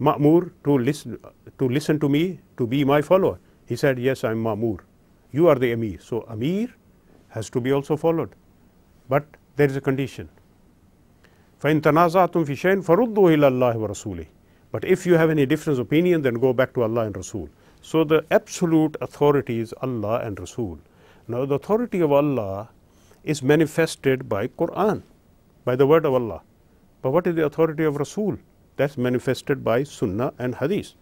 ma'mur to listen to me, to be my follower? He said, yes, I'm ma'mur. You are the Amir. So Amir has to be also followed. But there is a condition. فَإِن تَنَازَعْتُمْ فِي شَيْءٍ فَرُدُّوهُ إِلَى اللَّهِ وَرَسُولِهِ. But if you have any difference of opinion, then go back to Allah and Rasul. So the absolute authority is Allah and Rasul. Now the authority of Allah is manifested by Qur'an, by the word of Allah. But what is the authority of Rasul? That's manifested by Sunnah and Hadith.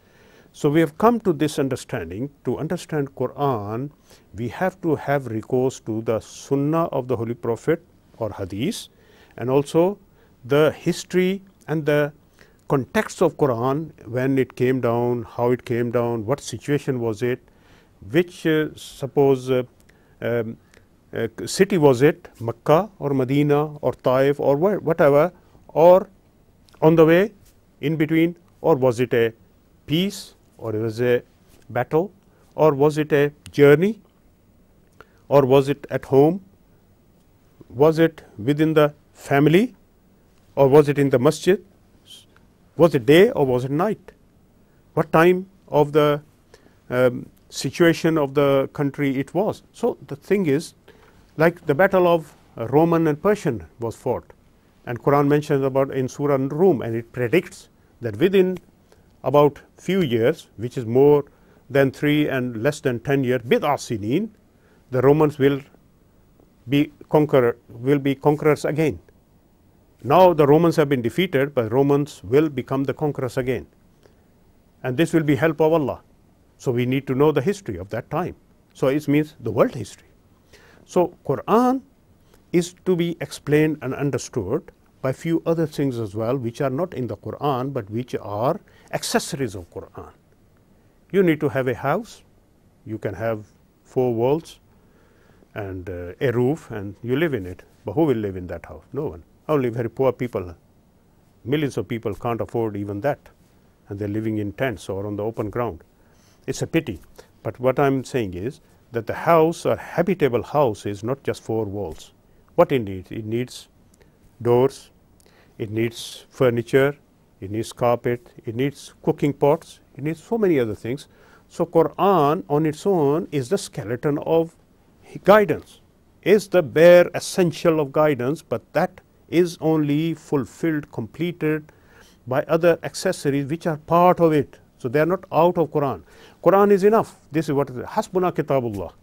So we have come to this understanding. To understand Qur'an, we have to have recourse to the Sunnah of the Holy Prophet or Hadith, and also the history and the context of Qur'an, when it came down, how it came down, what situation was it, which city was it, Makkah or Medina or Taif or whatever, or on the way, in between, or was it a peace, or it was a battle, or was it a journey, or was it at home, was it within the family, or was it in the masjid, was it day or was it night, what time of the situation of the country it was. So the thing is, like the battle of Roman and Persian was fought, and Quran mentions about in Surah Rum, and it predicts that within about few years, which is more than 3 and less than 10 years, bid'a sinin, the Romans will be conquerors again. Now the Romans have been defeated, but Romans will become the conquerors again, and this will be help of Allah. So we need to know the history of that time. So it means the world history. So Quran is to be explained and understood by few other things as well, which are not in the Quran, but which are accessories of Quran. You need to have a house. You can have 4 walls and a roof, and you live in it. But who will live in that house? No one. Only very poor people. Millions of people can't afford even that, and they're living in tents or on the open ground. It's a pity. But what I'm saying is that the house, or habitable house, is not just 4 walls. What it needs? It needs doors, it needs furniture, it needs carpet, it needs cooking pots, it needs so many other things. So Quran on its own is the skeleton of guidance, is the bare essential of guidance, but that is only fulfilled, completed by other accessories which are part of it. So they are not out of Quran. Quran is enough. This is what it is. Hasbuna kitabullah.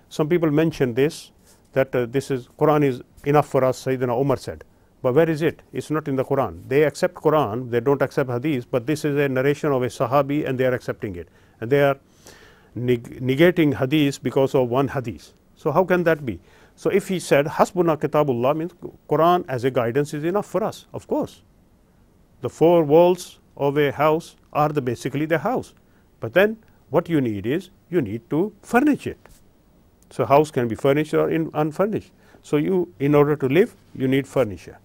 Some people mention this, that this is Quran is enough for us, Sayyidina Umar said. But where is it? It's not in the Quran. They accept Quran, they don't accept Hadith, but this is a narration of a Sahabi and they are accepting it. And they are negating Hadith because of one Hadith. So how can that be? So if he said Hasbuna kitabullah, means Quran as a guidance is enough for us. Of course, the 4 walls of a house are basically the house. But then what you need is, you need to furnish it. So house can be furnished or unfurnished. So you, in order to live, you need furniture.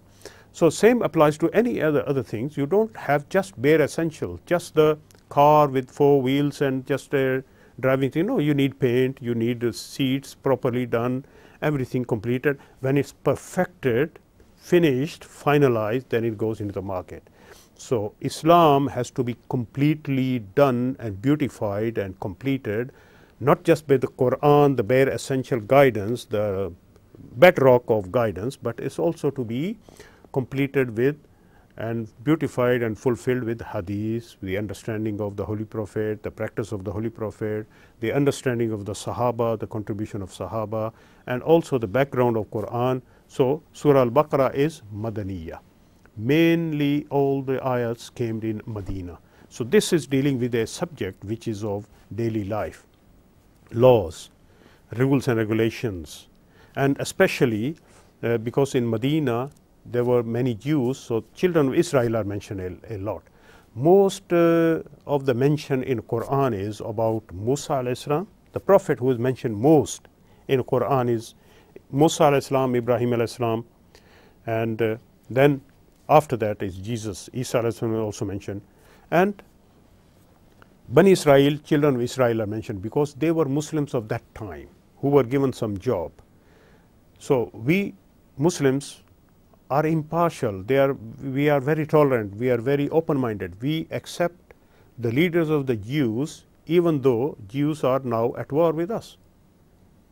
So same applies to any other things. You don't have just bare essential, just the car with 4 wheels and just a driving thing. No, you need paint, you need the seats properly done, everything completed. When it's perfected, finished, finalized, then it goes into the market. So Islam has to be completely done and beautified and completed, not just by the Quran, the bare essential guidance, the bedrock of guidance, but it's also to be completed with and beautified and fulfilled with Hadith, the understanding of the Holy Prophet, the practice of the Holy Prophet, the understanding of the Sahaba, the contribution of Sahaba, and also the background of Quran. So Surah Al-Baqarah is Madaniyah. Mainly all the ayats came in Medina. So this is dealing with a subject which is of daily life, laws, rules and regulations, and especially because in Medina there were many Jews, so children of Israel are mentioned a lot. Most of the mention in Quran is about Musa alayhi salam. The prophet who is mentioned most in Quran is Musa alayhi salam, Ibrahim alayhi salam, and then after that is Jesus. Isa alayhi salam is also mentioned, and Bani Israel, children of Israel are mentioned because they were Muslims of that time who were given some job. So we Muslims are impartial. We are very tolerant. We are very open-minded. We accept the leaders of the Jews, even though Jews are now at war with us.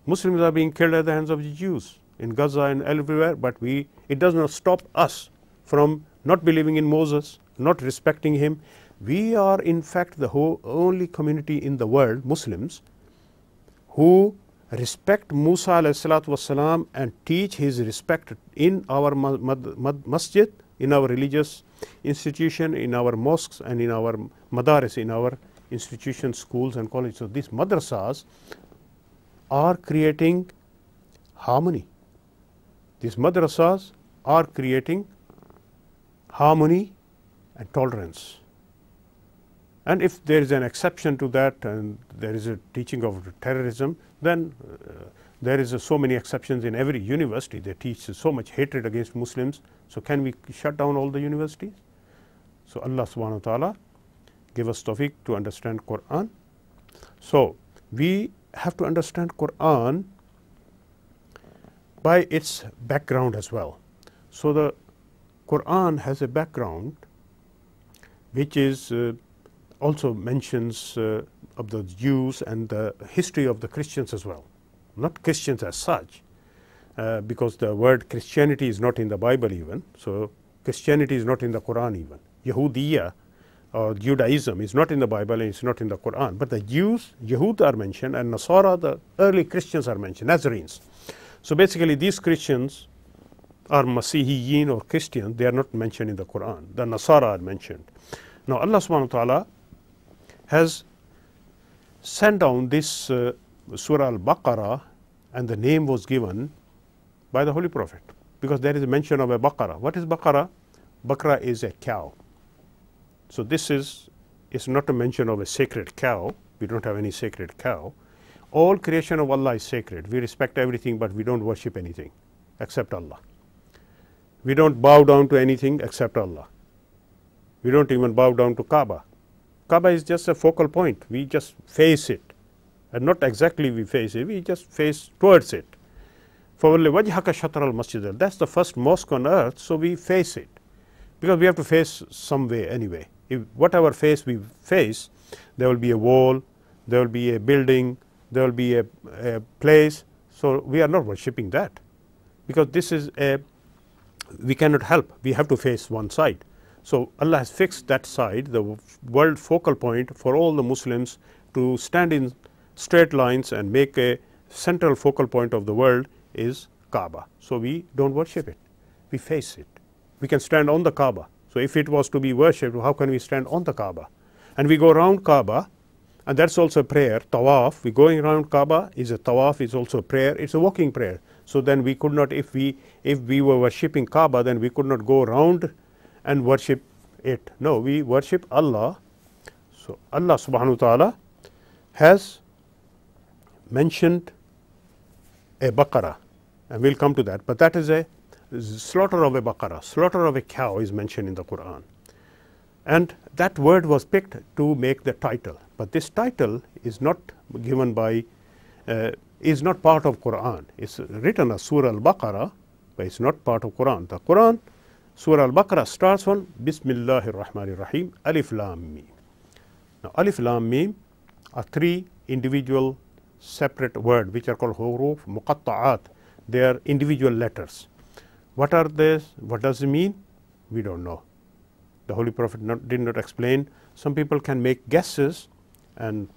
Muslims are being killed at the hands of the Jews in Gaza and everywhere, but it does not stop us from not believing in Moses, not respecting him. We are in fact the only community in the world, Muslims, who respect Musa alayhi salatu wasalam and teach his respect in our masjid, in our religious institution, in our mosques and in our madaris, in our institutions, schools and colleges. So these madrasas are creating harmony. These madrasas are creating harmony and tolerance. And if there is an exception to that and there is a teaching of terrorism, then there is so many exceptions in every university. They teach so much hatred against Muslims. So can we shut down all the universities? So Allah subhanahu wa ta'ala give us tawfiq to understand Qur'an. So we have to understand Qur'an by its background as well. So the Qur'an has a background which is also mentions of the Jews and the history of the Christians as well. Not Christians as such, because the word Christianity is not in the Bible even. So Christianity is not in the Quran even. Yahudiya or Judaism is not in the Bible and it's not in the Quran. But the Jews, Yahud are mentioned, and Nasara, the early Christians are mentioned, Nazarenes. So basically these Christians are Masihiyin or Christians. They are not mentioned in the Quran. The Nasara are mentioned. Now Allah subhanahu wa ta'ala has sent down this Surah Al-Baqarah, and the name was given by the Holy Prophet because there is a mention of a Baqarah. What is Baqarah? Baqarah is a cow. So this is not a mention of a sacred cow. We don't have any sacred cow. All creation of Allah is sacred. We respect everything, but we don't worship anything except Allah. We don't bow down to anything except Allah. We don't even bow down to Kaaba. Kaaba is just a focal point. We just face it. And not exactly we face it, we just face towards it. فَوَلِّ وَجْهَكَ شَطْرَ الْمَسْجِدِ. That's the first mosque on earth, so we face it. Because we have to face some way anyway. If whatever face we face, there will be a wall, there will be a building, there will be a place. So we are not worshipping that. Because this is we cannot help. We have to face one side. So Allah has fixed that side, the world focal point for all the Muslims to stand in straight lines and make a central focal point of the world is Kaaba. So we don't worship it, we face it. We can stand on the Kaaba. So if it was to be worshipped, how can we stand on the Kaaba? And we go around Kaaba, and that's also a prayer, tawaf. We going around Kaaba is a tawaf, is also a prayer, it's a walking prayer. So then we could not, if we were worshipping Kaaba, then we could not go around and worship it. No, we worship Allah. So Allah subhanahu wa ta'ala has mentioned a Baqarah, and we'll come to that, but that is a slaughter of a Baqarah, slaughter of a cow is mentioned in the Quran. And that word was picked to make the title, but this title is not given by, is not part of Quran. It's written as Surah Al-Baqarah, but it's not part of Quran. The Quran, Surah Al-Baqarah starts on Bismillahir Rahmanir Rahim, Alif Lam Mim. Now Alif Lam Mim are three individual separate words which are called huruf muqatta'at. They are individual letters. What are these? What does it mean? We don't know. The Holy Prophet did not explain. Some people can make guesses and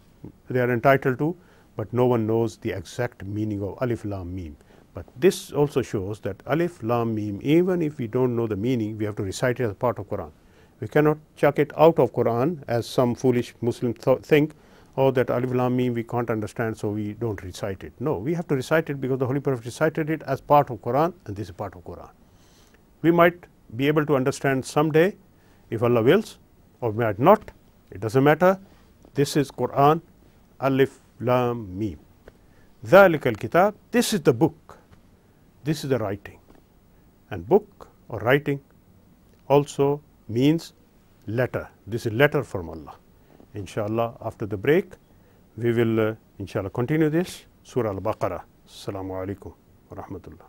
they are entitled to, but no one knows the exact meaning of Alif Lam Mim. But this also shows that Alif Lam Mim, even if we don't know the meaning, we have to recite it as part of Quran. We cannot chuck it out of Quran as some foolish Muslims think, oh, that Alif Lam Mim we can't understand, so we don't recite it. No, we have to recite it because the Holy Prophet recited it as part of Quran, and this is part of Quran. We might be able to understand someday, if Allah wills, or might not. It doesn't matter. This is Quran, Alif Lam Mim. ذَلِكَ الْكِتَابِ. This is the book. This is the writing. And book or writing also means letter. This is letter from Allah. Inshallah, after the break, we will inshallah continue this Surah Al-Baqarah. Assalamu alaikum wa rahmatullah.